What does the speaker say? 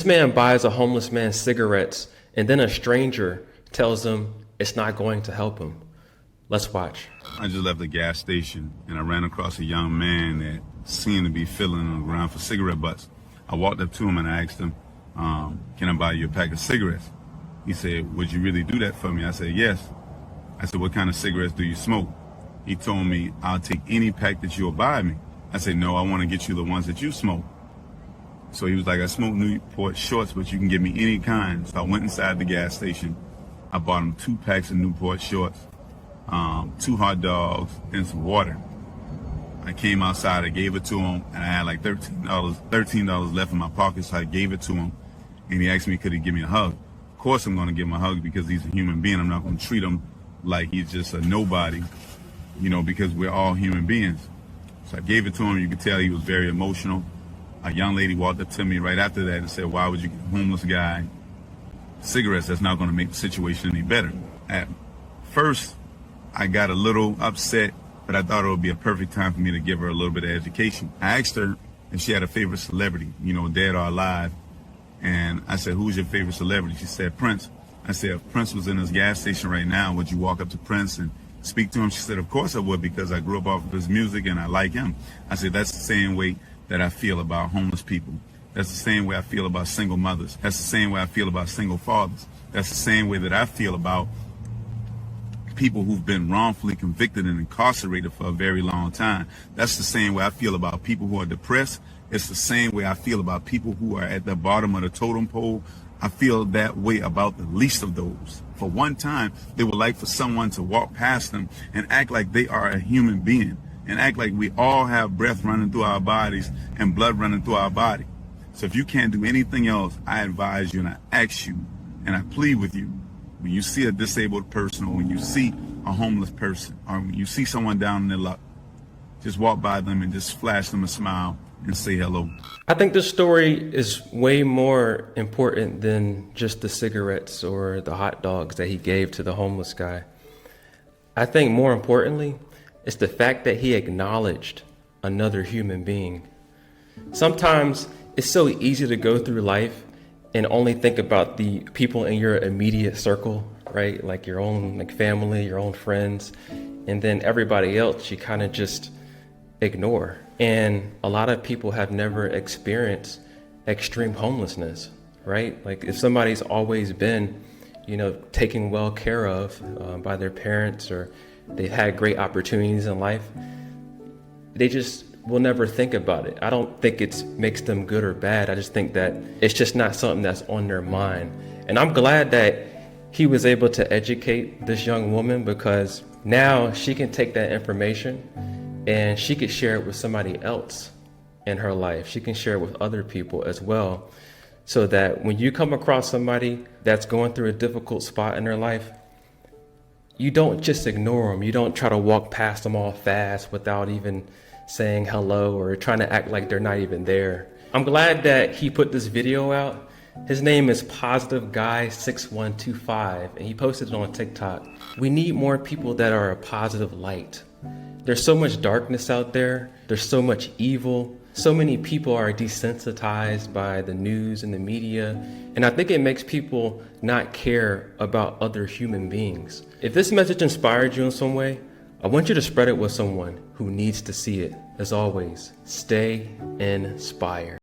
This man buys a homeless man cigarettes, and then a stranger tells him it's not going to help him. Let's watch. I just left the gas station, and I ran across a young man that seemed to be feeling on the ground for cigarette butts. I walked up to him and I asked him, can I buy you a pack of cigarettes? He said, would you really do that for me? I said, yes. I said, what kind of cigarettes do you smoke? He told me, I'll take any pack that you'll buy me. I said, no, I want to get you the ones that you smoke. So he was like, I smoke Newport shorts, but you can give me any kind. So I went inside the gas station. I bought him 2 packs of Newport shorts, 2 hot dogs, and some water. I came outside, I gave it to him, and I had like $13 left in my pocket, so I gave it to him. And he asked me, could he give me a hug? Of course I'm going to give him a hug because he's a human being. I'm not going to treat him like he's just a nobody, because we're all human beings. So I gave it to him. You could tell he was very emotional. A young lady walked up to me right after that and said, why would you give a homeless guy cigarettes? That's not going to make the situation any better. At first, I got a little upset, but I thought it would be a perfect time for me to give her a little bit of education. I asked her if she had a favorite celebrity, dead or alive. And I said, who's your favorite celebrity? She said, Prince. I said, if Prince was in this gas station right now, would you walk up to Prince and speak to him? She said, of course I would, because I grew up off of his music and I like him. I said, that's the same way that I feel about homeless people. That's the same way I feel about single mothers. That's the same way I feel about single fathers. That's the same way that I feel about people who've been wrongfully convicted and incarcerated for a very long time. That's the same way I feel about people who are depressed. It's the same way I feel about people who are at the bottom of the totem pole. I feel that way about the least of those. For one time, they would like for someone to walk past them and act like they are a human being, and act like we all have breath running through our bodies and blood running through our body. So if you can't do anything else, I advise you and I ask you and I plead with you, when you see a disabled person, or when you see a homeless person, or when you see someone down in their luck, just walk by them and just flash them a smile and say hello. I think this story is way more important than just the cigarettes or the hot dogs that he gave to the homeless guy. I think more importantly, it's the fact that he acknowledged another human being. Sometimes it's so easy to go through life and only think about the people in your immediate circle, right? Like your own family, your own friends, and then everybody else you kind of just ignore. And a lot of people have never experienced extreme homelessness, right? Like if somebody's always been, taken well care of by their parents, or they've had great opportunities in life, they just will never think about it. I don't think it makes them good or bad. I just think that it's just not something that's on their mind. And I'm glad that he was able to educate this young woman, because now she can take that information and she could share it with somebody else in her life. She can share it with other people as well, so that when you come across somebody that's going through a difficult spot in their life, you don't just ignore them. You don't try to walk past them all fast without even saying hello or trying to act like they're not even there. I'm glad that he put this video out. His name is Positive Guy 6125, and he posted it on TikTok. We need more people that are a positive light. There's so much darkness out there. There's so much evil. So many people are desensitized by the news and the media. And I think it makes people not care about other human beings. If this message inspired you in some way, I want you to spread it with someone who needs to see it. As always, stay inspired.